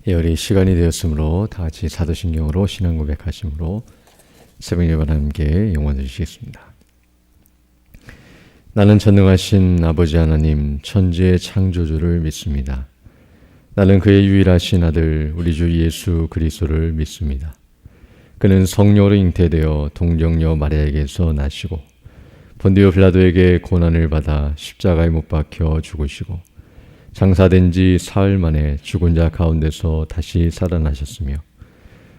우리 시간이 되었으므로 다 같이 사도신경으로 신앙 고백하심으로 새벽 예배와 함께 영원 드리시겠습니다. 나는 전능하신 아버지 하나님 천지의 창조주를 믿습니다. 나는 그의 유일하신 아들 우리 주 예수 그리스도를 믿습니다. 그는 성령으로 잉태되어 동정녀 마리아에게서 나시고 본디오 빌라도에게 고난을 받아 십자가에 못 박혀 죽으시고 장사된 지 사흘 만에 죽은 자 가운데서 다시 살아나셨으며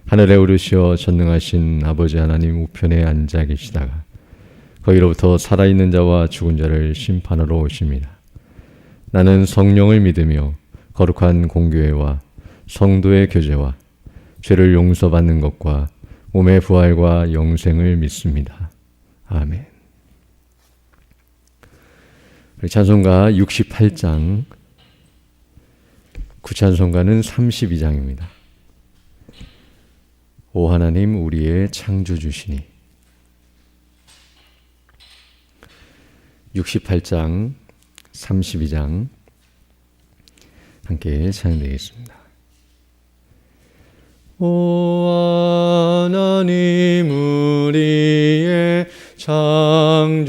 하늘에 오르시어 전능하신 아버지 하나님 우편에 앉아 계시다가 거기로부터 살아있는 자와 죽은 자를 심판하러 오십니다. 나는 성령을 믿으며 거룩한 공교회와 성도의 교제와 죄를 용서받는 것과 몸의 부활과 영생을 믿습니다. 아멘. 우리 찬송가 68장, 구찬송가는 32장입니다. 오 하나님 우리의 창조주시니. 68장, 32장 함께 찬양되겠습니다. 오 하나님 우리의 창조주시니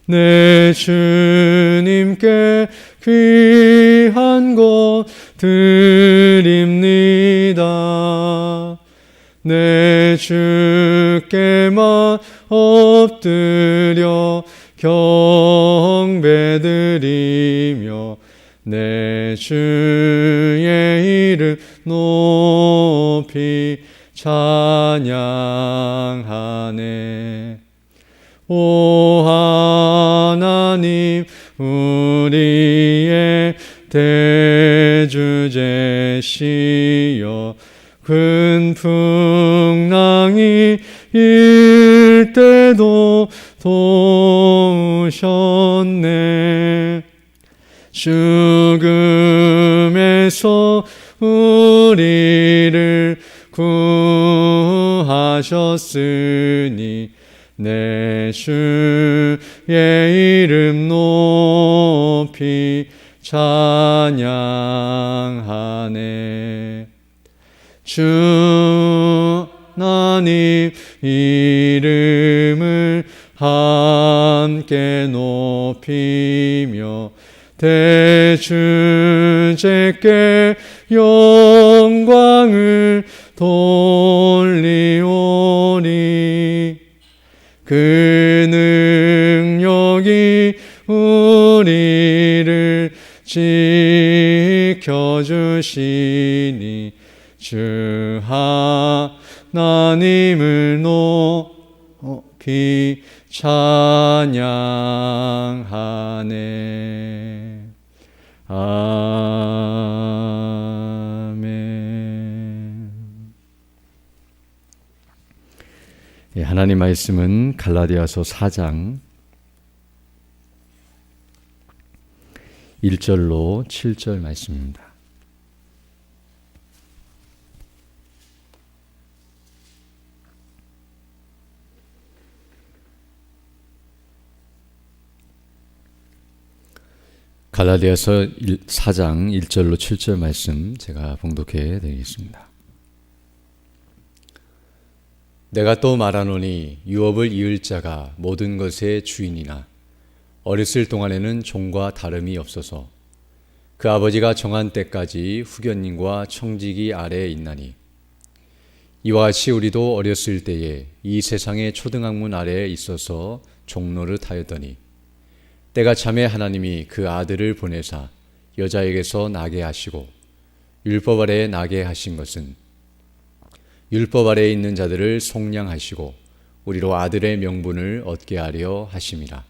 내 주님께 귀한 것 드립니다. 내 주께만 엎드려 경배드리며 내 주의 이름 높이 찬양하네. 오 하나님 우리의 대주제시여 큰 풍랑이 일 때도 도우셨네. 죽음에서 우리를 구하셨으니 내 주의 이름 높이 찬양하네. 주 하나님 이름을 함께 높이며 대주제께 영광을 돌리오니 그 능력이 우리를 지켜주시니 주 하나님을 높이 찬양하네. 아멘. 하나님 말씀은 갈라디아서 4장 1절로 7절 말씀입니다. 갈라디아서 4장 1절로 7절 말씀 제가 봉독해 드리겠습니다. 내가 또 말하노니 유업을 이을 자가 모든 것의 주인이나 어렸을 동안에는 종과 다름이 없어서 그 아버지가 정한 때까지 후견님과 청지기 아래에 있나니 이와 같이 우리도 어렸을 때에 이 세상의 초등학문 아래에 있어서 종노릇하였더니 때가 참에 하나님이 그 아들을 보내사 여자에게서 나게 하시고 율법 아래에 나게 하신 것은 율법 아래에 있는 자들을 속량하시고 우리로 아들의 명분을 얻게 하려 하심이라.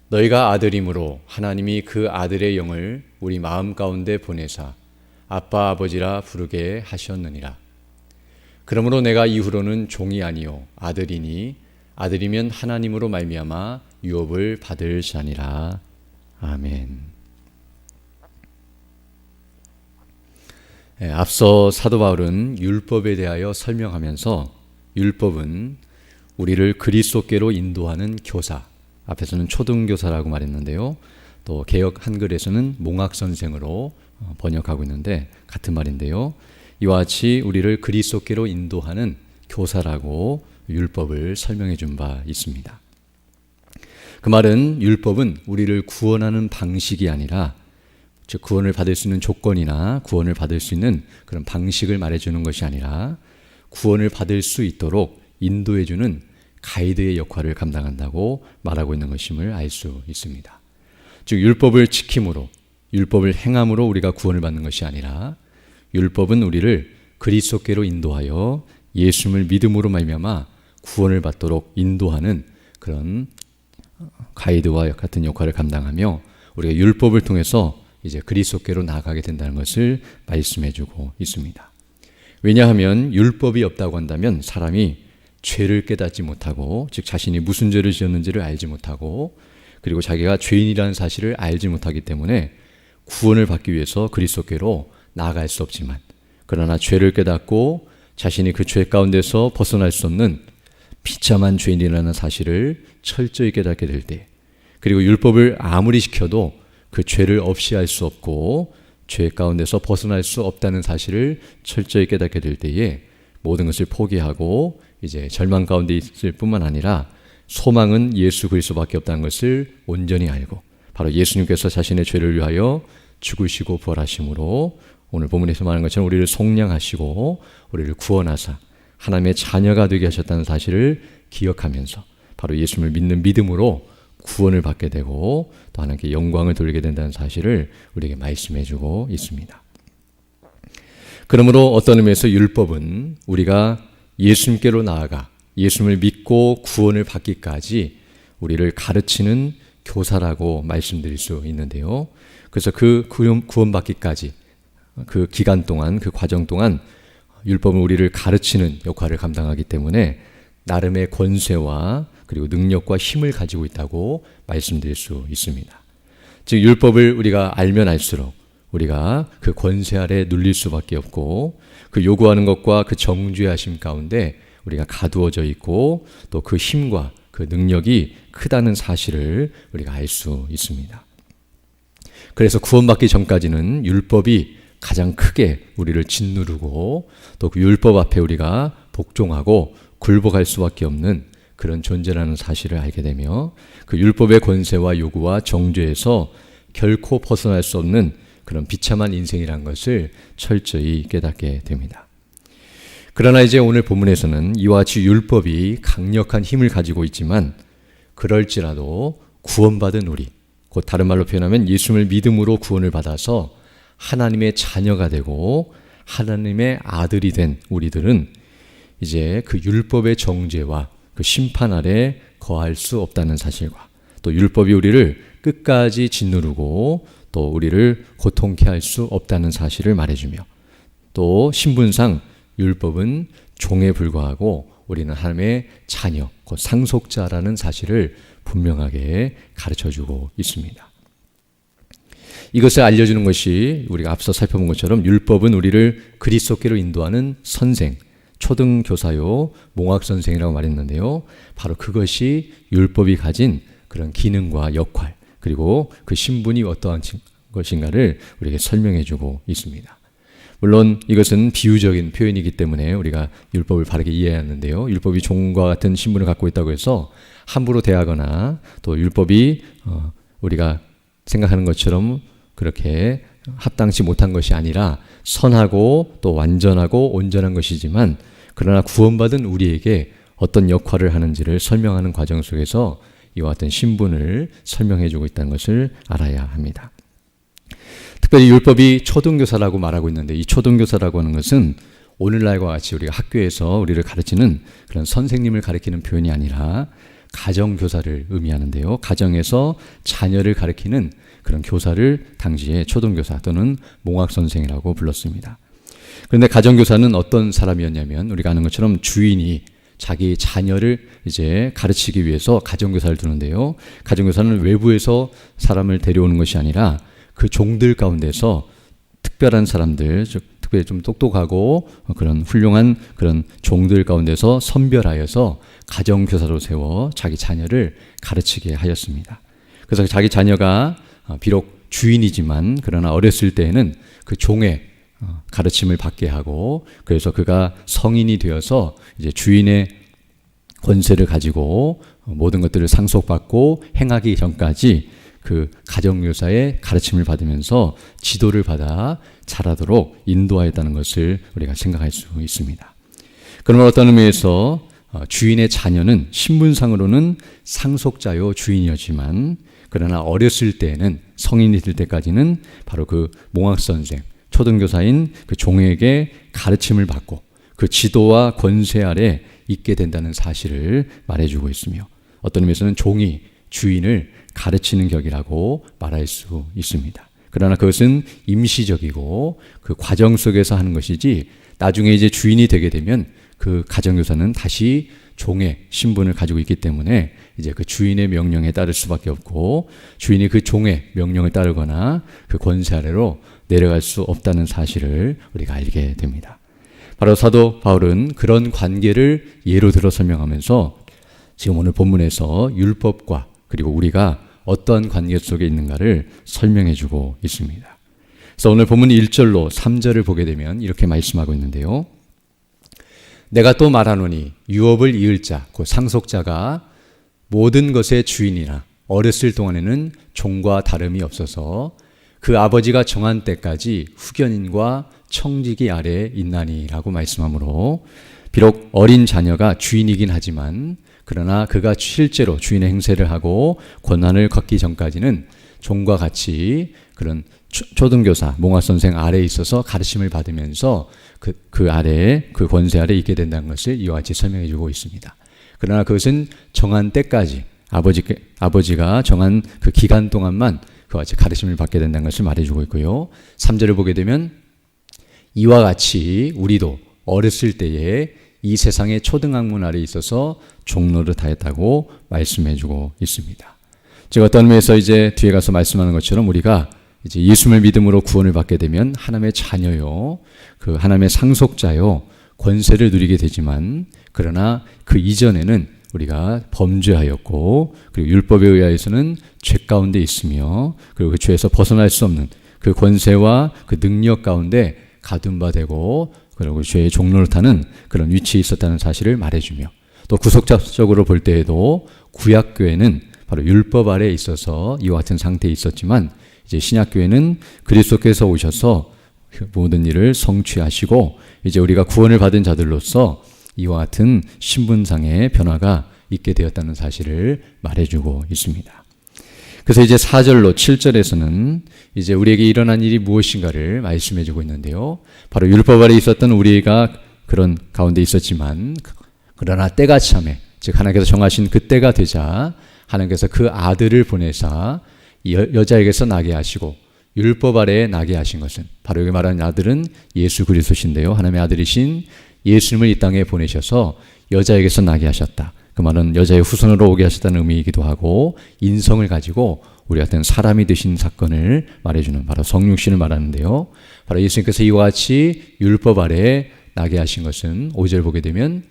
너희가 아들이므로 하나님이 그 아들의 영을 우리 마음 가운데 보내사 아빠 아버지라 부르게 하셨느니라. 그러므로 내가 이후로는 종이 아니요 아들이니 아들이면 하나님으로 말미암아 유업을 받을 자니라. 아멘. 앞서 사도 바울은 율법에 대하여 설명하면서 율법은 우리를 그리스도께로 인도하는 교사, 앞에서는 초등교사라고 말했는데요. 또 개역 한글에서는 몽학 선생으로 번역하고 있는데 같은 말인데요. 이와 같이 우리를 그리스도께로 인도하는 교사라고 율법을 설명해 준 바 있습니다. 그 말은 율법은 우리를 구원하는 방식이 아니라, 즉 구원을 받을 수 있는 조건이나 구원을 받을 수 있는 그런 방식을 말해주는 것이 아니라 구원을 받을 수 있도록 인도해주는 가이드의 역할을 감당한다고 말하고 있는 것임을 알 수 있습니다. 즉 율법을 지킴으로, 율법을 행함으로 우리가 구원을 받는 것이 아니라 율법은 우리를 그리스도께로 인도하여 예수님을 믿음으로 말미암아 구원을 받도록 인도하는 그런 가이드와 같은 역할을 감당하며 우리가 율법을 통해서 이제 그리스도께로 나아가게 된다는 것을 말씀해주고 있습니다. 왜냐하면 율법이 없다고 한다면 사람이 죄를 깨닫지 못하고, 즉 자신이 무슨 죄를 지었는지를 알지 못하고, 그리고 자기가 죄인이라는 사실을 알지 못하기 때문에 구원을 받기 위해서 그리스도께로 나아갈 수 없지만, 그러나 죄를 깨닫고 자신이 그 죄 가운데서 벗어날 수 없는 비참한 죄인이라는 사실을 철저히 깨닫게 될 때, 그리고 율법을 아무리 지켜도 그 죄를 없이 할 수 없고 죄 가운데서 벗어날 수 없다는 사실을 철저히 깨닫게 될 때에 모든 것을 포기하고 이제 절망 가운데 있을 뿐만 아니라 소망은 예수 그리스도밖에 없다는 것을 온전히 알고, 바로 예수님께서 자신의 죄를 위하여 죽으시고 부활하심으로 오늘 본문에서 말하는 것처럼 우리를 속량하시고 우리를 구원하사 하나님의 자녀가 되게 하셨다는 사실을 기억하면서 바로 예수님을 믿는 믿음으로 구원을 받게 되고 또 하나님께 영광을 돌리게 된다는 사실을 우리에게 말씀해 주고 있습니다. 그러므로 어떤 의미에서 율법은 우리가 예수님께로 나아가 예수님을 믿고 구원을 받기까지 우리를 가르치는 교사라고 말씀드릴 수 있는데요. 그래서 그 구원받기까지 그 기간 동안, 그 과정 동안 율법은 우리를 가르치는 역할을 감당하기 때문에 나름의 권세와 그리고 능력과 힘을 가지고 있다고 말씀드릴 수 있습니다. 즉 율법을 우리가 알면 알수록 우리가 그 권세 아래 눌릴 수밖에 없고 그 요구하는 것과 그 정죄하심 가운데 우리가 가두어져 있고 또 그 힘과 그 능력이 크다는 사실을 우리가 알 수 있습니다. 그래서 구원받기 전까지는 율법이 가장 크게 우리를 짓누르고 또 그 율법 앞에 우리가 복종하고 굴복할 수밖에 없는 그런 존재라는 사실을 알게 되며 그 율법의 권세와 요구와 정죄에서 결코 벗어날 수 없는 그런 비참한 인생이라는 것을 철저히 깨닫게 됩니다. 그러나 이제 오늘 본문에서는 이와 같이 율법이 강력한 힘을 가지고 있지만 그럴지라도 구원받은 우리, 곧 다른 말로 표현하면 예수님을 믿음으로 구원을 받아서 하나님의 자녀가 되고 하나님의 아들이 된 우리들은 이제 그 율법의 정죄와 그 심판 아래 거할 수 없다는 사실과 또 율법이 우리를 끝까지 짓누르고 또 우리를 고통케 할 수 없다는 사실을 말해주며 또 신분상 율법은 종에 불과하고 우리는 하나님의 자녀, 곧 상속자라는 사실을 분명하게 가르쳐주고 있습니다. 이것을 알려주는 것이 우리가 앞서 살펴본 것처럼 율법은 우리를 그리스도께로 인도하는 선생, 초등교사요, 몽학선생이라고 말했는데요. 바로 그것이 율법이 가진 그런 기능과 역할, 그리고 그 신분이 어떠한 것인가를 우리에게 설명해 주고 있습니다. 물론 이것은 비유적인 표현이기 때문에 우리가 율법을 바르게 이해해야 하는데요. 율법이 종과 같은 신분을 갖고 있다고 해서 함부로 대하거나 또 율법이 우리가 생각하는 것처럼 그렇게 합당치 못한 것이 아니라 선하고 또 완전하고 온전한 것이지만 그러나 구원받은 우리에게 어떤 역할을 하는지를 설명하는 과정 속에서 이와 같은 신분을 설명해 주고 있다는 것을 알아야 합니다. 특별히 율법이 초등교사라고 말하고 있는데 이 초등교사라고 하는 것은 오늘날과 같이 우리가 학교에서 우리를 가르치는 그런 선생님을 가르치는 표현이 아니라 가정교사를 의미하는데요. 가정에서 자녀를 가르치는 그런 교사를 당시에 초등교사 또는 몽학선생이라고 불렀습니다. 그런데 가정교사는 어떤 사람이었냐면 우리가 아는 것처럼 주인이 자기 자녀를 이제 가르치기 위해서 가정교사를 두는데요. 가정교사는 외부에서 사람을 데려오는 것이 아니라 그 종들 가운데서 특별한 사람들, 즉 특별히 좀 똑똑하고 그런 훌륭한 그런 종들 가운데서 선별하여서 가정교사로 세워 자기 자녀를 가르치게 하였습니다. 그래서 자기 자녀가 비록 주인이지만 그러나 어렸을 때에는 그 종의 가르침을 받게 하고 그래서 그가 성인이 되어서 이제 주인의 권세를 가지고 모든 것들을 상속받고 행하기 전까지 그 가정교사의 가르침을 받으면서 지도를 받아 자라도록 인도하였다는 것을 우리가 생각할 수 있습니다. 그러면 어떤 의미에서 주인의 자녀는 신분상으로는 상속자요 주인이었지만 그러나 어렸을 때에는 성인이 될 때까지는 바로 그 몽학선생, 초등교사인 그 종에게 가르침을 받고 그 지도와 권세 아래 있게 된다는 사실을 말해주고 있으며 어떤 의미에서는 종이 주인을 가르치는 격이라고 말할 수 있습니다. 그러나 그것은 임시적이고 그 과정 속에서 하는 것이지 나중에 이제 주인이 되게 되면 그 가정교사는 다시 종의 신분을 가지고 있기 때문에 이제 그 주인의 명령에 따를 수밖에 없고 주인이 그 종의 명령을 따르거나 그 권세 아래로 내려갈 수 없다는 사실을 우리가 알게 됩니다. 바로 사도 바울은 그런 관계를 예로 들어 설명하면서 지금 오늘 본문에서 율법과 그리고 우리가 어떤 관계 속에 있는가를 설명해 주고 있습니다. 그래서 오늘 본문 1절로 3절을 보게 되면 이렇게 말씀하고 있는데요. 내가 또 말하노니 유업을 이을 자, 그 상속자가 모든 것의 주인이나 어렸을 동안에는 종과 다름이 없어서 그 아버지가 정한 때까지 후견인과 청지기 아래에 있나니라고 말씀하므로 비록 어린 자녀가 주인이긴 하지만 그러나 그가 실제로 주인의 행세를 하고 권한을 갖기 전까지는 종과 같이 그런 초등교사, 몽학선생 아래에 있어서 가르침을 받으면서 그 아래에 그 권세 아래에 있게 된다는 것을 이와 같이 설명해 주고 있습니다. 그러나 그것은 정한 때까지 아버지가 정한 그 기간 동안만 그와 같이 가르침을 받게 된다는 것을 말해주고 있고요. 3절을 보게 되면 이와 같이 우리도 어렸을 때에 이 세상의 초등학문 아래에 있어서 종노릇 하였다고 말씀해주고 있습니다. 즉 어떤 의미에서 이제 뒤에 가서 말씀하는 것처럼 우리가 이제 예수님을 믿음으로 구원을 받게 되면 하나님의 자녀요, 그 하나님의 상속자요, 권세를 누리게 되지만 그러나 그 이전에는 우리가 범죄하였고 그리고 율법에 의하여서는 죄 가운데 있으며 그리고 그 죄에서 벗어날 수 없는 그 권세와 그 능력 가운데 가둔 바 되고 그리고 죄의 종노릇하는 그런 위치에 있었다는 사실을 말해주며 또 구속적으로 볼 때에도 구약교회는 바로 율법 아래에 있어서 이와 같은 상태에 있었지만 이제 신약교회는 그리스도께서 오셔서 모든 일을 성취하시고 이제 우리가 구원을 받은 자들로서 이와 같은 신분상의 변화가 있게 되었다는 사실을 말해주고 있습니다. 그래서 이제 4절로 7절에서는 이제 우리에게 일어난 일이 무엇인가를 말씀해주고 있는데요. 바로 율법 아래 있었던 우리가 그런 가운데 있었지만 그러나 때가 참에 즉 하나님께서 정하신 그 때가 되자 하나님께서 그 아들을 보내사 여자에게서 나게 하시고 율법 아래에 나게 하신 것은 바로 여기 말하는 아들은 예수 그리스도신데요. 하나님의 아들이신 예수님을 이 땅에 보내셔서 여자에게서 나게 하셨다. 그 말은 여자의 후손으로 오게 하셨다는 의미이기도 하고 인성을 가지고 우리 같은 사람이 되신 사건을 말해주는 바로 성육신을 말하는데요. 바로 예수님께서 이와 같이 율법 아래에 나게 하신 것은 5절 보게 되면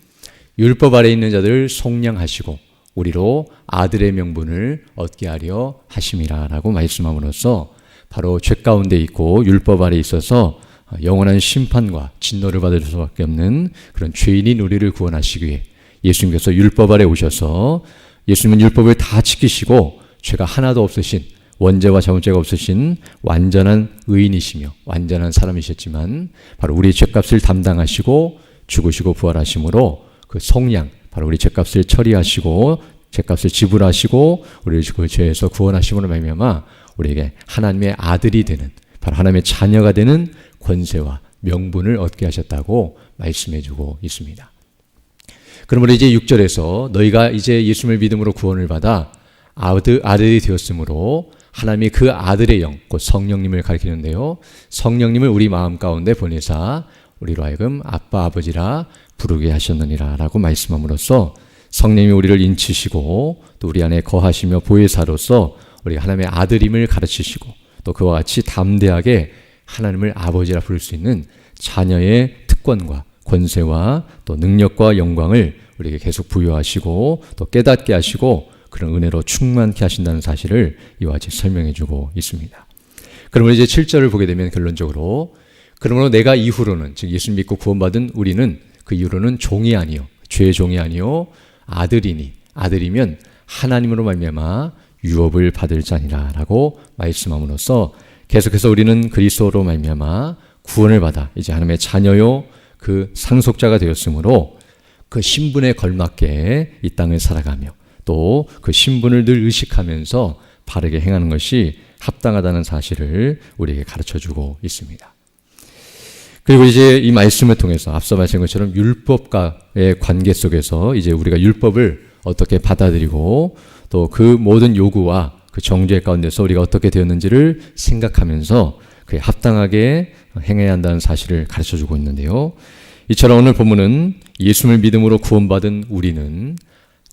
율법 아래에 있는 자들을 속량하시고 우리로 아들의 명분을 얻게 하려 하심이라 라고 말씀함으로써 바로 죄 가운데 있고 율법 아래에 있어서 영원한 심판과 진노를 받을 수밖에 없는 그런 죄인인 우리를 구원하시기 위해 예수님께서 율법 아래 오셔서 예수님은 율법을 다 지키시고 죄가 하나도 없으신 원죄와 잘못죄가 없으신 완전한 의인이시며 완전한 사람이셨지만 바로 우리의 죄값을 담당하시고 죽으시고 부활하심으로 그 속량 바로 우리 죄값을 처리하시고 죄값을 지불하시고 우리를 그 죄에서 구원하심으로 말미암아 우리에게 하나님의 아들이 되는 바로 하나님의 자녀가 되는 권세와 명분을 얻게 하셨다고 말씀해주고 있습니다. 그러므로 이제 6절에서 너희가 이제 예수님을 믿음으로 구원을 받아 아들이 되었으므로 하나님이 그 아들의 영, 곧 성령님을 가리키는데요. 성령님을 우리 마음 가운데 보내사 우리로 하여금 아빠 아버지라 부르게 하셨느니라 라고 말씀함으로써 성령님이 우리를 인치시고 또 우리 안에 거하시며 보혜사로서 우리가 하나님의 아들임을 가르치시고 또 그와 같이 담대하게 하나님을 아버지라 부를 수 있는 자녀의 특권과 권세와 또 능력과 영광을 우리에게 계속 부여하시고 또 깨닫게 하시고 그런 은혜로 충만케 하신다는 사실을 이와 같이 설명해 주고 있습니다. 그러면 이제 7절을 보게 되면 결론적으로 그러므로 내가 이후로는 즉 예수 믿고 구원받은 우리는 그 이후로는 종이 아니요 죄의 종이 아니요 아들이니 아들이면 하나님으로 말미암아 유업을 받을 자니라라고 말씀함으로써 계속해서 우리는 그리스도로 말미암아 구원을 받아 이제 하나님의 자녀요 그 상속자가 되었으므로 그 신분에 걸맞게 이 땅을 살아가며 또 그 신분을 늘 의식하면서 바르게 행하는 것이 합당하다는 사실을 우리에게 가르쳐주고 있습니다. 그리고 이제 이 말씀을 통해서 앞서 말씀한 것처럼 율법과의 관계 속에서 이제 우리가 율법을 어떻게 받아들이고 또 그 모든 요구와 그 정죄 가운데서 우리가 어떻게 되었는지를 생각하면서 그에 합당하게 행해야 한다는 사실을 가르쳐주고 있는데요. 이처럼 오늘 본문은 예수를 믿음으로 구원받은 우리는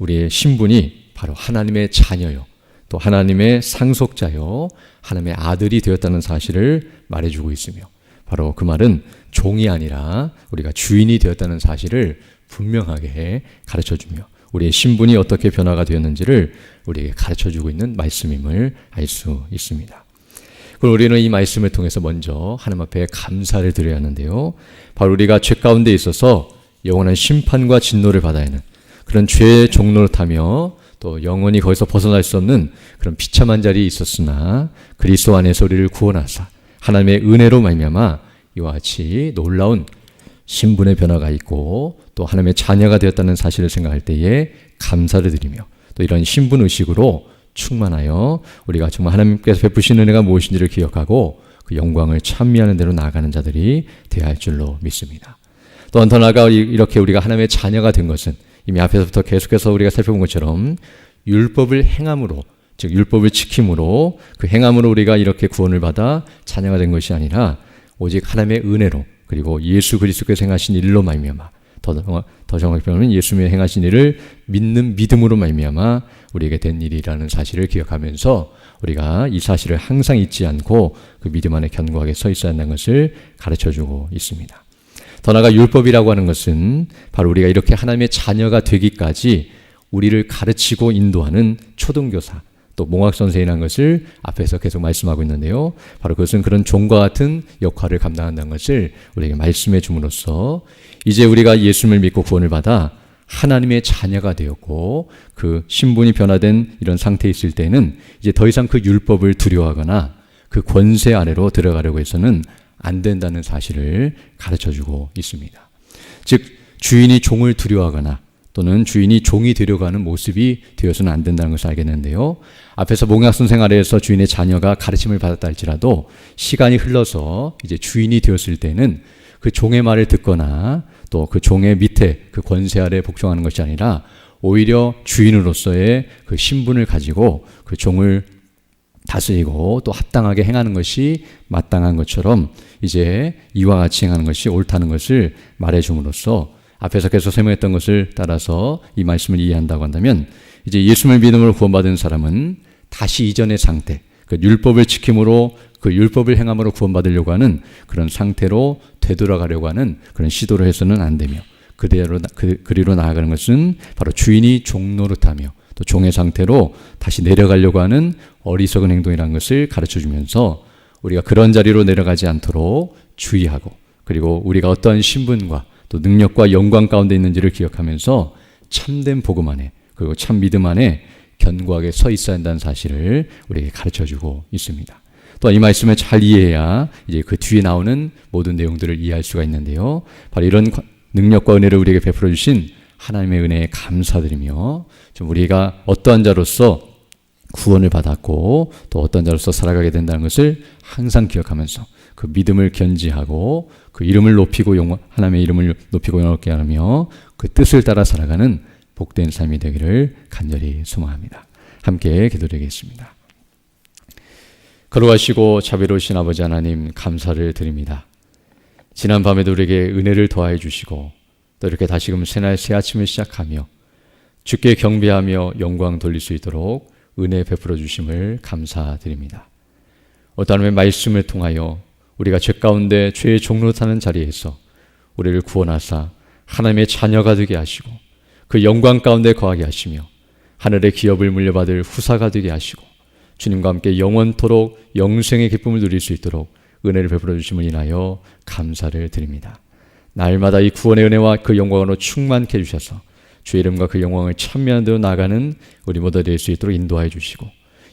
우리의 신분이 바로 하나님의 자녀요 또 하나님의 상속자요 하나님의 아들이 되었다는 사실을 말해주고 있으며 바로 그 말은 종이 아니라 우리가 주인이 되었다는 사실을 분명하게 가르쳐주며 우리의 신분이 어떻게 변화가 되었는지를 우리에게 가르쳐주고 있는 말씀임을 알 수 있습니다. 그럼 우리는 이 말씀을 통해서 먼저 하나님 앞에 감사를 드려야 하는데요. 바로 우리가 죄 가운데 있어서 영원한 심판과 진노를 받아야 하는 그런 죄의 종노릇하며 또 영원히 거기서 벗어날 수 없는 그런 비참한 자리에 있었으나 그리스도 안에서 우리를 구원하사 하나님의 은혜로 말미암아 이와 같이 놀라운 신분의 변화가 있고 또 하나님의 자녀가 되었다는 사실을 생각할 때에 감사를 드리며 또 이런 신분 의식으로 충만하여 우리가 정말 하나님께서 베푸신 은혜가 무엇인지를 기억하고 그 영광을 찬미하는 대로 나아가는 자들이 되어야 할 줄로 믿습니다. 또한 더 나아가 이렇게 우리가 하나님의 자녀가 된 것은 이미 앞에서부터 계속해서 우리가 살펴본 것처럼 율법을 행함으로 즉 율법을 지킴으로 그 행함으로 우리가 이렇게 구원을 받아 자녀가 된 것이 아니라 오직 하나님의 은혜로 그리고 예수 그리스도께서 행하신 일로 말미암아 더 정확히 표현하면 예수님이 행하신 일을 믿는 믿음으로 말미암아 우리에게 된 일이라는 사실을 기억하면서 우리가 이 사실을 항상 잊지 않고 그 믿음 안에 견고하게 서 있어야 한다는 것을 가르쳐주고 있습니다. 더 나아가 율법이라고 하는 것은 바로 우리가 이렇게 하나님의 자녀가 되기까지 우리를 가르치고 인도하는 초등교사 또 몽학선생이라는 것을 앞에서 계속 말씀하고 있는데요. 바로 그것은 그런 종과 같은 역할을 감당한다는 것을 우리에게 말씀해 줌으로써 이제 우리가 예수님을 믿고 구원을 받아 하나님의 자녀가 되었고 그 신분이 변화된 이런 상태에 있을 때는 이제 더 이상 그 율법을 두려워하거나 그 권세 아래로 들어가려고 해서는 안 된다는 사실을 가르쳐주고 있습니다. 즉 주인이 종을 두려워하거나 또는 주인이 종이 되려고 하는 모습이 되어서는 안 된다는 것을 알겠는데요. 앞에서 몽학선생 아래에서 주인의 자녀가 가르침을 받았다 할지라도 시간이 흘러서 이제 주인이 되었을 때는 그 종의 말을 듣거나 또 그 종의 밑에 그 권세 아래 복종하는 것이 아니라 오히려 주인으로서의 그 신분을 가지고 그 종을 다스리고 또 합당하게 행하는 것이 마땅한 것처럼 이제 이와 같이 행하는 것이 옳다는 것을 말해줌으로써 앞에서 계속 설명했던 것을 따라서 이 말씀을 이해한다고 한다면 이제 예수님을 믿음으로 구원받은 사람은 다시 이전의 상태, 그 율법을 지킴으로 그 율법을 행함으로 구원받으려고 하는 그런 상태로 되돌아가려고 하는 그런 시도를 해서는 안 되며 그리로 나아가는 것은 바로 주인이 종 노릇하며 또 종의 상태로 다시 내려가려고 하는 어리석은 행동이라는 것을 가르쳐주면서 우리가 그런 자리로 내려가지 않도록 주의하고 그리고 우리가 어떠한 신분과 또 능력과 영광 가운데 있는지를 기억하면서 참된 복음 안에 그리고 참 믿음 안에 견고하게 서 있어야 한다는 사실을 우리에게 가르쳐주고 있습니다. 또한 이 말씀을 잘 이해해야 이제 그 뒤에 나오는 모든 내용들을 이해할 수가 있는데요. 바로 이런 능력과 은혜를 우리에게 베풀어 주신 하나님의 은혜에 감사드리며 좀 우리가 어떠한 자로서 구원을 받았고 또 어떤 자로서 살아가게 된다는 것을 항상 기억하면서 그 믿음을 견지하고 그 이름을 높이고 하나님의 이름을 높이고 영광롭게 하며 그 뜻을 따라 살아가는 복된 삶이 되기를 간절히 소망합니다. 함께 기도드리겠습니다. 거룩하시고 자비로우신 아버지 하나님 감사를 드립니다. 지난 밤에도 우리에게 은혜를 더하여 주시고 또 이렇게 다시금 새날 새 아침을 시작하며 주께 경배하며 영광 돌릴 수 있도록 은혜 베풀어 주심을 감사드립니다. 하나님의 말씀을 통하여 우리가 죄 가운데 죄의 종로 타는 자리에서 우리를 구원하사 하나님의 자녀가 되게 하시고 그 영광 가운데 거하게 하시며 하늘의 기업을 물려받을 후사가 되게 하시고 주님과 함께 영원토록 영생의 기쁨을 누릴 수 있도록 은혜를 베풀어 주심을 인하여 감사를 드립니다. 날마다 이 구원의 은혜와 그 영광으로 충만케 해주셔서 주의 이름과 그 영광을 찬미하는 대로 나가는 우리 모두 될 수 있도록 인도하여 주시고,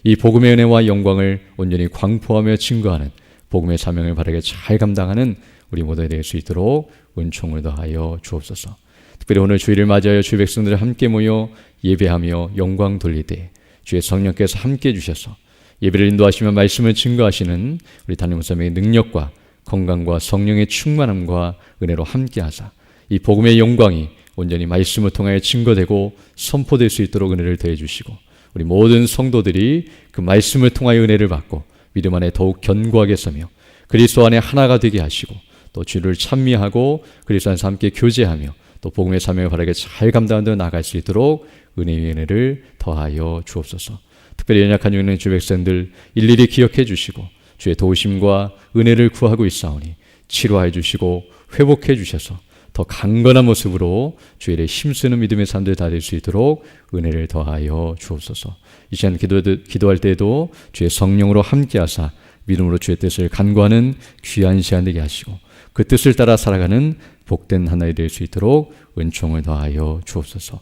이 복음의 은혜와 영광을 온전히 광포하며 증거하는 복음의 사명을 바르게 잘 감당하는 우리 모두 될 수 있도록 은총을 더하여 주옵소서. 특별히 오늘 주일을 맞이하여 주의 백성들을 함께 모여 예배하며 영광 돌릴 때 주의 성령께서 함께 해주셔서 예배를 인도하시며 말씀을 증거하시는 우리 담임 목사님의 능력과 건강과 성령의 충만함과 은혜로 함께하사 이 복음의 영광이 온전히 말씀을 통하여 증거되고 선포될 수 있도록 은혜를 더해 주시고, 우리 모든 성도들이 그 말씀을 통하여 은혜를 받고 믿음 안에 더욱 견고하게 서며 그리스도 안에 하나가 되게 하시고, 또 주를 찬미하고 그리스도 안에서 함께 교제하며 또 복음의 사명을 바르게 잘 감당하는 데 나아갈 수 있도록 은혜의 은혜를 더하여 주옵소서. 특별히 연약한 영혼의 주 백성들 일일이 기억해 주시고 주의 도우심과 은혜를 구하고 있사오니 치료해 주시고 회복해 주셔서 더 강건한 모습으로 주의 일에 힘쓰는 믿음의 삶들 다 될 수 있도록 은혜를 더하여 주옵소서. 이 시간 기도할 때에도 주의 성령으로 함께하사 믿음으로 주의 뜻을 간구하는 귀한 시간 되게 하시고 그 뜻을 따라 살아가는 복된 하나가 될 수 있도록 은총을 더하여 주옵소서.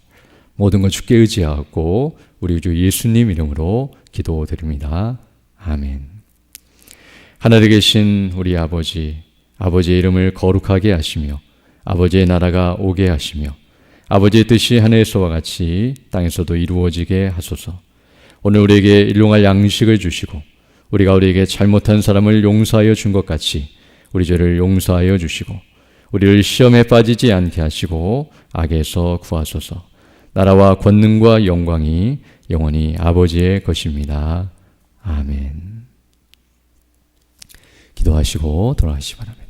모든 걸 주께 의지하고 우리 주 예수님 이름으로 기도드립니다. 아멘. 하늘에 계신 우리 아버지, 아버지의 이름을 거룩하게 하시며 아버지의 나라가 오게 하시며 아버지의 뜻이 하늘에서와 같이 땅에서도 이루어지게 하소서. 오늘 우리에게 일용할 양식을 주시고 우리가 우리에게 잘못한 사람을 용서하여 준 것 같이 우리 죄를 용서하여 주시고 우리를 시험에 빠지지 않게 하시고 악에서 구하소서. 나라와 권능과 영광이 영원히 아버지의 것입니다. 아멘. 기도하시고 돌아가시기 바랍니다.